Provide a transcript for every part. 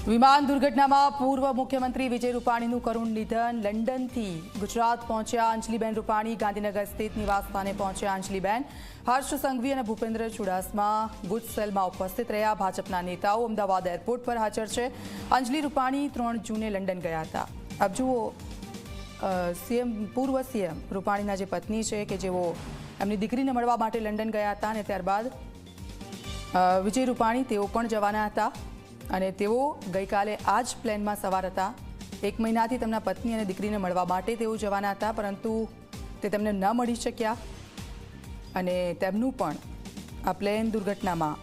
વિમાન દુર્ઘટનામાં પૂર્વ મુખ્યમંત્રી વિજય રૂપાણીનું કરુણ નિધન। લંડનથી ગુજરાત પહોંચ્યા અંજલિબેન રૂપાણી। ગાંધીનગર સ્થિત નિવાસસ્થાને પહોંચ્યા અંજલિબેન। હર્ષ સંઘવી અને ભૂપેન્દ્ર ચુડાસમા ગુજ સેલમાં ઉપસ્થિત રહ્યા। ભાજપના નેતાઓ અમદાવાદ એરપોર્ટ પર હાજર છે। અંજલિ રૂપાણી 3 જૂને લંડન ગયા હતા। अब જુઓ પૂર્વ સીએમ રૂપાણીના જે પત્ની છે કે જેઓ એમની દીકરીને મળવા માટે લંડન ગયા હતા અને ત્યારબાદ વિજય રૂપાણી તેઓ પણ જવાના હતા અને તેઓ ગઈકાલે આ જ પ્લેનમાં સવાર હતા। 1 મહિનાથી તેમના પત્ની અને દીકરીને મળવા માટે તેઓ જવાના હતા, પરંતુ તે તેમને ન મળી શક્યા અને તેમનું પણ આ પ્લેન દુર્ઘટનામાં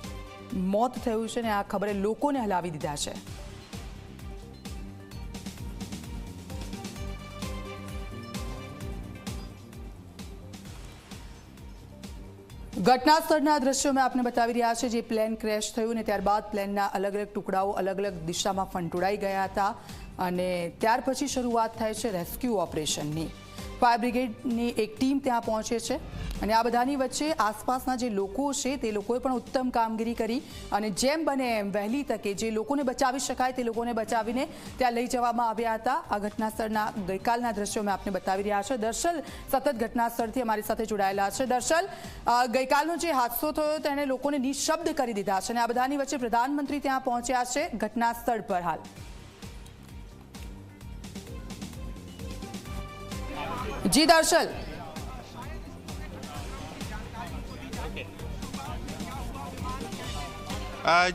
મોત થયું છે અને આ ખબરે લોકોને હલાવી દીધા છે। ઘટના સ્થળના દ્રશ્યો મેં આપને બતાવી રહ્યા છે। જે પ્લેન ક્રેશ થયું અને ત્યારબાદ પ્લેનના અલગ અલગ ટુકડાઓ અલગ અલગ દિશામાં ફંટોળાઈ ગયા હતા અને ત્યાર પછી શરૂઆત થાય છે રેસ્ક્યુ ઓપરેશનની। ફાયર બ્રિગેડની એક ટીમ ત્યાં પહોંચે છે અને આ બધાની વચ્ચે આસપાસના જે લોકો છે તે લોકોએ પણ ઉત્તમ કામગીરી કરી અને જેમ બને એમ વહેલી તકે જે લોકોને બચાવી શકાય તે લોકોને બચાવીને ત્યાં લઈ જવામાં આવ્યા હતા। આ ઘટના સ્થળના ગઈકાલના દ્રશ્યો મેં આપને બતાવી રહ્યા છે। દર્શલ સતત ઘટના સ્થળથી અમારી સાથે જોડાયેલા છે। દર્શલ, ગઈકાલનો જે હાદસો થયો તેણે લોકોને નિશબ્દ કરી દીધા છે અને આ બધાની વચ્ચે પ્રધાનમંત્રી ત્યાં પહોંચ્યા છે ઘટના સ્થળ પર। હાલ जी दर्शल,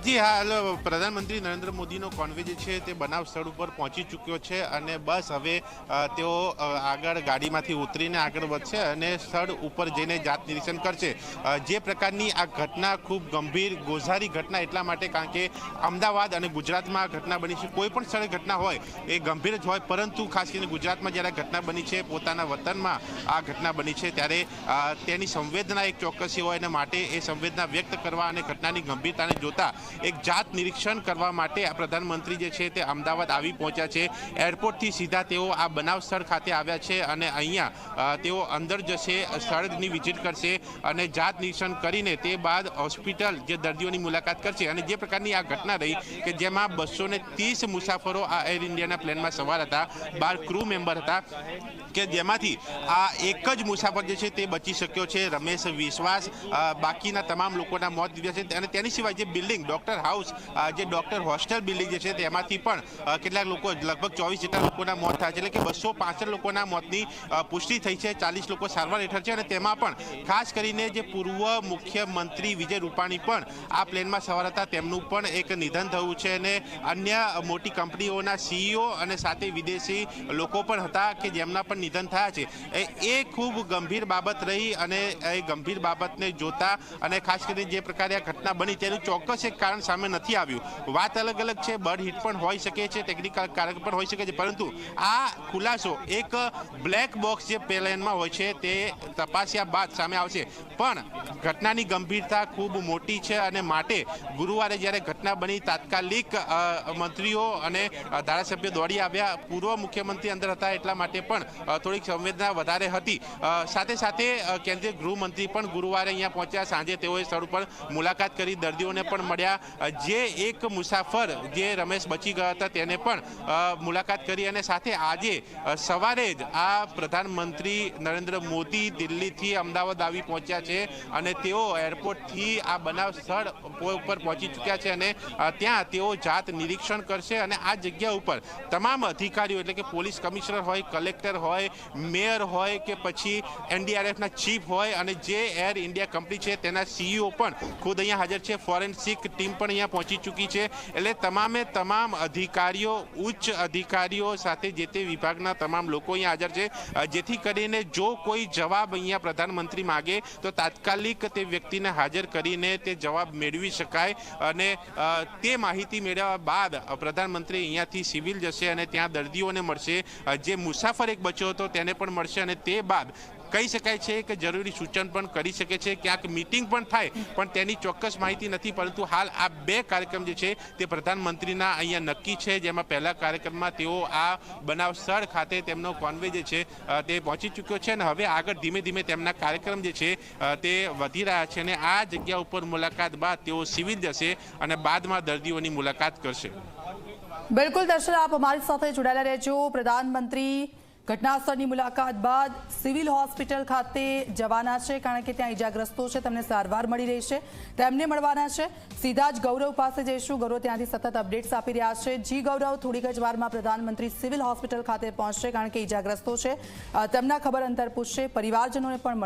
જી હાલ પ્રધાનમંત્રી નરેન્દ્ર મોદીનો કોન્વે જે છે તે બનાવ સ્થળ ઉપર પહોંચી ચૂક્યો છે અને બસ હવે તેઓ આગળ ગાડીમાંથી ઉતરીને આગળ વધશે અને સ્થળ ઉપર જઈને જાત નિરીક્ષણ કરશે। જે પ્રકારની આ ઘટના ખૂબ ગંભીર ગોઝારી ઘટના એટલા માટે કારણ કે અમદાવાદ અને ગુજરાતમાં આ ઘટના બની છે। કોઈ પણ સ્થળે ઘટના હોય એ ગંભીર જ હોય, પરંતુ ખાસ કરીને ગુજરાતમાં જ્યારે ઘટના બની છે, પોતાના વતનમાં આ ઘટના બની છે, ત્યારે તેની સંવેદના એક ચોક્કસ હોય અને માટે એ સંવેદના વ્યક્ત કરવા અને ઘટનાની ગંભીરતાને જોતા એક જાત નિરીક્ષણ કરવા માટે આ પ્રધાનમંત્રી જે છે તે અમદાવાદ આવી પહોંચ્યા છે। એરપોર્ટથી સીધા તેઓ આ બનાવ સ્થળ ખાતે આવ્યા છે અને અહીંયા તેઓ અંદર જશે, સ્થળની વિઝિટ કરશે અને જાત નિરીક્ષણ કરીને તે બાદ હોસ્પિટલ જે દર્દીઓની મુલાકાત કરશે। અને જે પ્રકારની આ ઘટના રહી કે જેમાં 230 મુસાફરો આ એર ઇન્ડિયાના પ્લેનમાં સવાર હતા, 12 ક્રૂ મેમ્બર હતા કે જેમાંથી આ એક જ મુસાફર જે છે તે બચી શક્યો છે, રમેશ વિશ્વાસ। બાકીના તમામ લોકોના મોત નીપજ્યા છે અને તેની સિવાય જે બિલ્ડિંગ ડોક્ટર હાઉસ, જે ડોક્ટર હોસ્ટેલ બિલ્ડિંગ જે છે તેમાંથી પણ કેટલાક લોકો લગભગ 24 જેટલા લોકોના મોત થયા છે, એટલે કે 265 લોકોના મોતની પુષ્ટિ થઈ છે। 40 લોકો સારવાર હેઠળ છે અને તેમાં પણ ખાસ કરીને જે પૂર્વ મુખ્યમંત્રી વિજય રૂપાણી પણ આ પ્લેનમાં સવાર હતા, તેમનું પણ એક નિધન થયું છે અને અન્ય મોટી કંપનીઓના સીઈઓ અને સાથે વિદેશી લોકો પણ હતા કે જેમના પણ નિધન થયા છે। એ ખૂબ ગંભીર બાબત રહી અને એ ગંભીર બાબતને જોતા અને ખાસ કરીને જે પ્રકારે આ ઘટના બની તેનું ચોક્કસ એક કારણ સામે નથી આવ્યું। વાત અલગ અલગ છે, બર્ડ હિટ પણ હોઈ શકે છે, ટેકનિકલ કારણ પણ હોઈ શકે છે, પરંતુ આ ખુલાસો એક બ્લેક બોક્સ જે પ્લેનમાં હોય છે તે તપાસ્યા બાદ સામે આવશે। પણ ઘટનાની ગંભીરતા ખૂબ મોટી છે અને માટે ગુરુવારે જ્યારે ઘટના બની તાત્કાલિક મંત્રીઓ અને ધારાસભ્યો દોડી આવ્યા। પૂર્વ મુખ્યમંત્રી અંદર હતા એટલા માટે પણ થોડીક સંવેદના વધારે હતી। સાથે સાથે કેન્દ્રીય ગૃહમંત્રી પણ ગુરુવારે અહીંયા પહોંચ્યા। સાંજે તેઓએ સ્થળ ઉપર મુલાકાત કરી, દર્દીઓને પણ મળ્યા। જે એક મુસાફર જે રમેશ બચી ગયા હતા તેને પણ મુલાકાત કરી અને સાથે આજે સવારે જ આ પ્રધાનમંત્રી નરેન્દ્ર મોદી દિલ્હીથી અમદાવાદ આવી પહોંચ્યા છે અને તેઓ એરપોર્ટથી આ બનાવ સ્થળ ઉપર પહોંચી ચૂક્યા છે અને ત્યાં તેઓ જાત નિરીક્ષણ કરશે અને આ જગ્યા ઉપર તમામ અધિકારીઓ એટલે કે પોલીસ કમિશનર હોય, કલેક્ટર હોય, મેયર હોય કે પછી એનડીઆરએફના ચીફ હોય અને જે એર ઇન્ડિયા કંપની છે તેના સીઈઓ પણ ખુદ અહીંયા હાજર છે। ફોરેન્સિક ટીમ પણ અહીંયા પહોંચી ચૂકી છે, એટલે તમામે તમામ અધિકારીઓ, ઉચ્ચ અધિકારીઓ સાથે જે તે વિભાગના તમામ લોકો અહીંયા હાજર છે, જેથી કરીને જો કોઈ જવાબ અહીંયા પ્રધાનમંત્રી માગે તો તાત્કાલિક તે વ્યક્તિને હાજર કરીને તે જવાબ મેળવી શકાય અને તે માહિતી મેળવ્યા બાદ પ્રધાનમંત્રી અહીંયાથી સિવિલ જશે અને ત્યાં દર્દીઓને મળશે, જે મુસાફર એક બચ્યો હતો તેને પણ મળશે અને તે બાદ કહી શકાય છે કે જરૂરી સૂચન પણ કરી શકે છે, ક્યાંક મીટિંગ પણ થાય પણ તેની ચોક્કસ માહિતી નથી. પરંતુ હાલ આ 2 કાર્યક્રમ જે છે તે પ્રધાનમંત્રીના અહીંયા નક્કી છે, જેમાં પહેલા કાર્યક્રમમાં તેઓ આ બનાવ સ્થળ ખાતે તેમનો કોન્વે જે છે તે પહોંચી ચૂક્યો છે અને હવે આગળ ધીમે ધીમે તેમના કાર્યક્રમ જે છે તે વધી રહ્યા છે અને આ જગ્યા ઉપર મુલાકાત બાદ તેઓ સિવિલ જશે અને બાદમાં દર્દીઓની મુલાકાત કરશે. બિલકુલ દર્શન, આપ અમારી સાથે જોડાયેલા રહેજો. પ્રધાનમંત્રી ઘટનાસ્થળની મુલાકાત બાદ સિવિલ હોસ્પિટલ ખાતે જવાના છે, કારણ કે ત્યાં ઇજાગ્રસ્તો છે, તેમને સારવાર મળી રહી છે, તેમને મળવાના છે. સીધા જ ગૌરવ પાસે જઈશું. ગૌરવ ત્યાંથી સતત અપડેટ્સ આપી રહ્યા છે. જી ગૌરવ, થોડીક જ વારમાં પ્રધાનમંત્રી સિવિલ હોસ્પિટલ ખાતે પહોંચશે, કારણ કે ઇજાગ્રસ્તો છે તેમના ખબર અંતર પૂછશે, પરિવારજનોને પણ